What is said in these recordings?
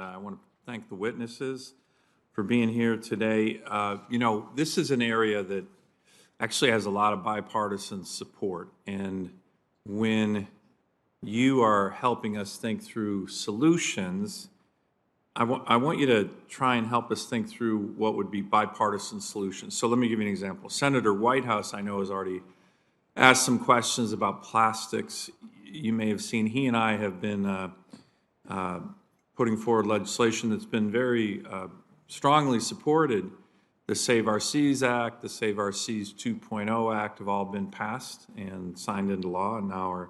I want to thank the witnesses for being here today. This is an area that actually has a lot of bipartisan support. And when you are helping us think through solutions, I want you to try and help us think through what would be bipartisan solutions. So let me give you an example. Senator Whitehouse, I know, has already asked some questions about plastics. You may have seen he and I have been putting forward legislation that's been very strongly supported. The Save Our Seas Act, the Save Our Seas 2.0 Act have all been passed and signed into law, and now are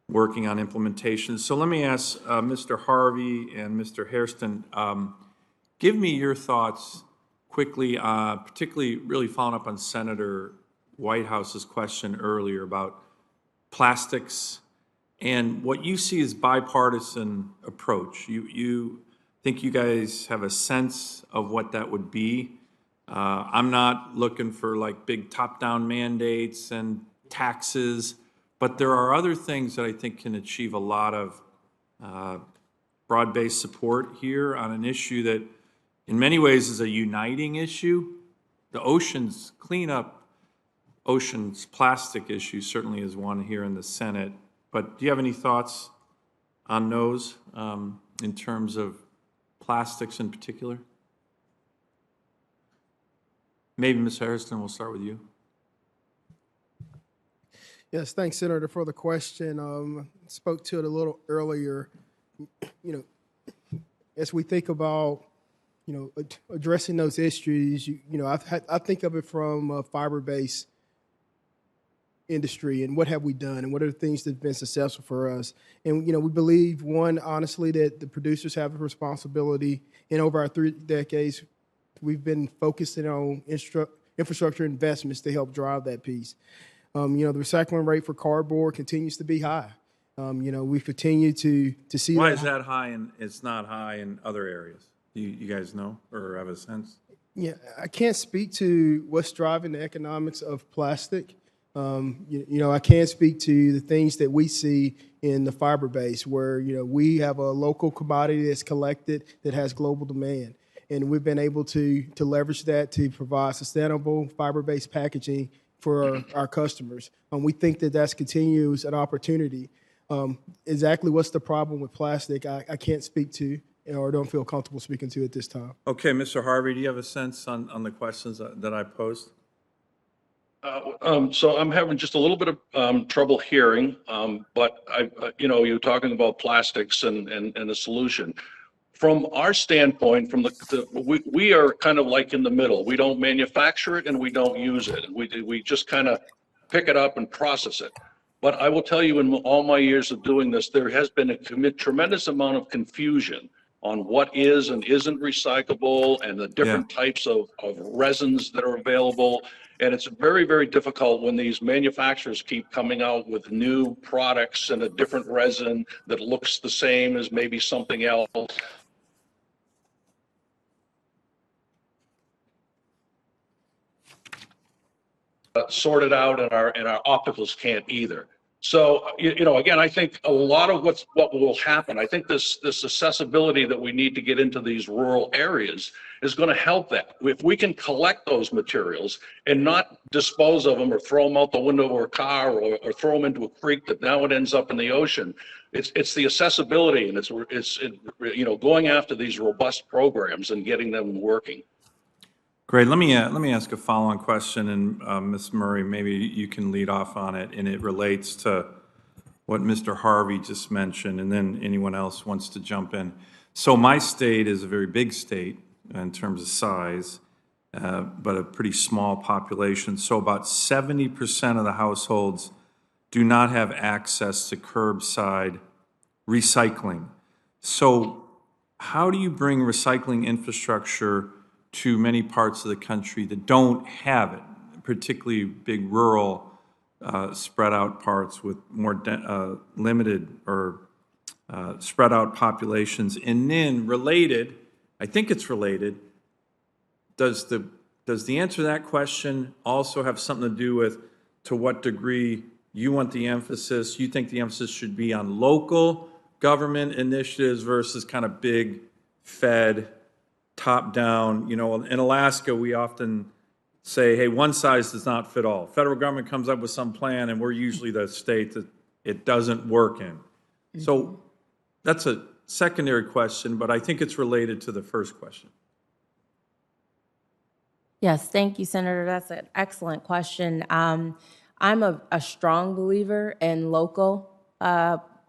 working on implementation. So let me ask Mr. Harvey and Mr. Hairston, give me your thoughts quickly, particularly really following up on Senator Whitehouse's question earlier about plastics and what you see as bipartisan approach. You think you guys have a sense of what that would be? I'm not looking for like big top-down mandates and taxes, but there are other things that I think can achieve a lot of broad-based support here on an issue that in many ways is a uniting issue. The oceans cleanup, oceans plastic issue certainly is one here in the Senate. But do you have any thoughts on those in terms of plastics in particular? Maybe Ms. Hairston, we'll start with you. Yes, thanks, Senator, for the question. Spoke to it a little earlier. As we think about, addressing those issues, I think of it from a fiber-based industry and what have we done and what are the things that have been successful for us. And, we believe, one, honestly, that the producers have a responsibility. And over our 3 decades, we've been focusing on infrastructure investments to help drive that piece. The recycling rate for cardboard continues to be high. We continue to see. Why is that high and it's not high in other areas? You guys know or have a sense? Yeah, I can't speak to what's driving the economics of plastic. I can speak to the things that we see in the fiber base where, we have a local commodity that's collected that has global demand. And we've been able to leverage that to provide sustainable fiber-based packaging for our customers. We think that that's continues an opportunity. Exactly what's the problem with plastic, I can't speak to or don't feel comfortable speaking to at this time. Okay, Mr. Harvey, do you have a sense on the questions that I posed? So I'm having just a little bit of trouble hearing, but you're talking about plastics and the solution. From our standpoint, we are kind of like in the middle. We don't manufacture it and we don't use it. We just kind of pick it up and process it. But I will tell you, in all my years of doing this, there has been a tremendous amount of confusion on what is and isn't recyclable and the different types of resins that are available. And it's very, very difficult when these manufacturers keep coming out with new products and a different resin that looks the same as maybe something else. Sorted out, and our opticals can't either. So, again, I think a lot of what will happen, I think this accessibility that we need to get into these rural areas is going to help that. If we can collect those materials and not dispose of them or throw them out the window of a car or throw them into a creek that now it ends up in the ocean, it's the accessibility, and it's going after these robust programs and getting them working. Great. Let me ask a follow-on question, and Ms. Murray, maybe you can lead off on it, and it relates to what Mr. Harvey just mentioned, and then anyone else wants to jump in. So my state is a very big state in terms of size, but a pretty small population. So about 70% of the households do not have access to curbside recycling. So how do you bring recycling infrastructure to many parts of the country that don't have it, particularly big rural spread out parts with more limited or spread out populations? And then related, I think it's related, does the answer to that question also have something to do with to what degree you want the emphasis, you think the emphasis should be on local government initiatives versus kind of big fed, top down. You know, in Alaska, we often say, hey, one size does not fit all. Federal government comes up with some plan, and we're usually the state that it doesn't work in. So that's a secondary question, but I think it's related to the first question. Yes, thank you, Senator. That's an excellent question. I'm a strong believer in local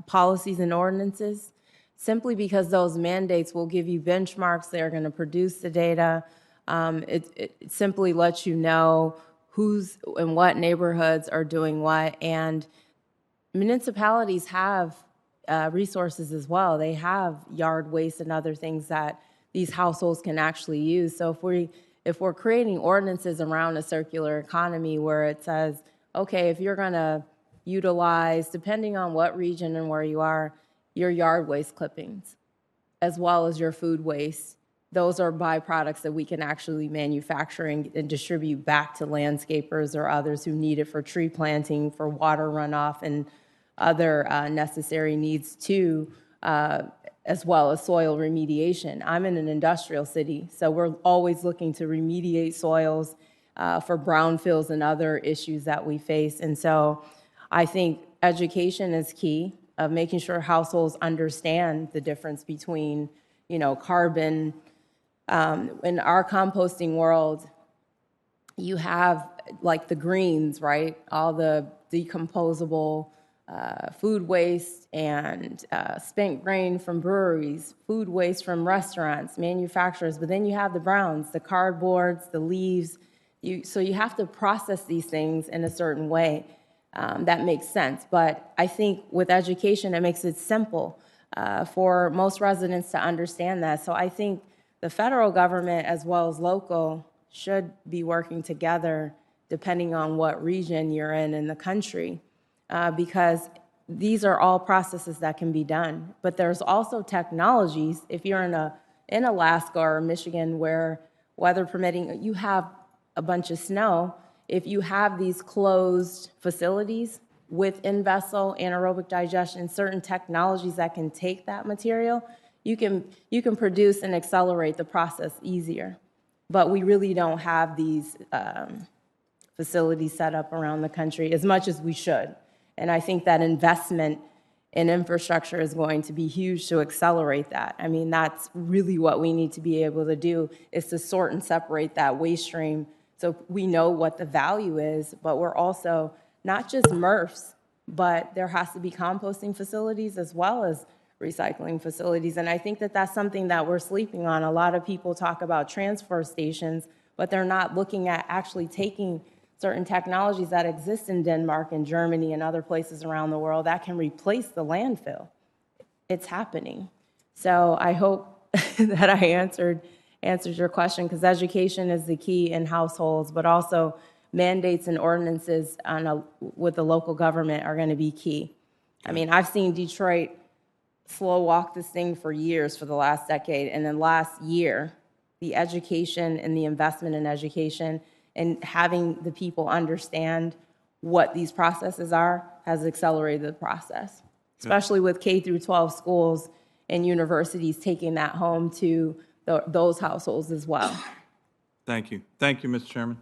policies and ordinances, simply because those mandates will give you benchmarks. They're going to produce the data. It simply lets you know who's in what neighborhoods are doing what. And municipalities have resources as well. They have yard waste and other things that these households can actually use. So if we're creating ordinances around a circular economy where it says, okay, if you're going to utilize, depending on what region and where you are, your yard waste clippings, as well as your food waste, those are byproducts that we can actually manufacture and distribute back to landscapers or others who need it for tree planting, for water runoff, and other necessary needs too, as well as soil remediation. I'm in an industrial city, so we're always looking to remediate soils for brownfields and other issues that we face. And so I think education is key, of making sure households understand the difference between, you know, carbon. In our composting world, you have like the greens, right? All the decomposable food waste and spent grain from breweries, food waste from restaurants, manufacturers, but then you have the browns, the cardboards, the leaves. So you have to process these things in a certain way that makes sense. But I think with education, it makes it simple for most residents to understand that. So I think the federal government as well as local should be working together depending on what region you're in the country. Because these are all processes that can be done. But there's also technologies, if you're in Alaska or Michigan where weather permitting, you have a bunch of snow, if you have these closed facilities with in-vessel anaerobic digestion, certain technologies that can take that material, you can produce and accelerate the process easier. But we really don't have these facilities set up around the country as much as we should. And I think that investment in infrastructure is going to be huge to accelerate that. I mean, that's really what we need to be able to do, is to sort and separate that waste stream so we know what the value is, but we're also not just MRFs, but there has to be composting facilities as well as recycling facilities. And I think that that's something that we're sleeping on. A lot of people talk about transfer stations, but they're not looking at actually taking certain technologies that exist in Denmark and Germany and other places around the world that can replace the landfill. It's happening. So I hope that I answered your question, because education is the key in households, but also mandates and ordinances with the local government are going to be key. I mean, I've seen Detroit slow walk this thing for years, for the last decade, and then last year, the education and the investment in education and having the people understand what these processes are has accelerated the process, especially with K through 12 schools and universities taking that home to those households as well. Thank you. Thank you, Mr. Chairman.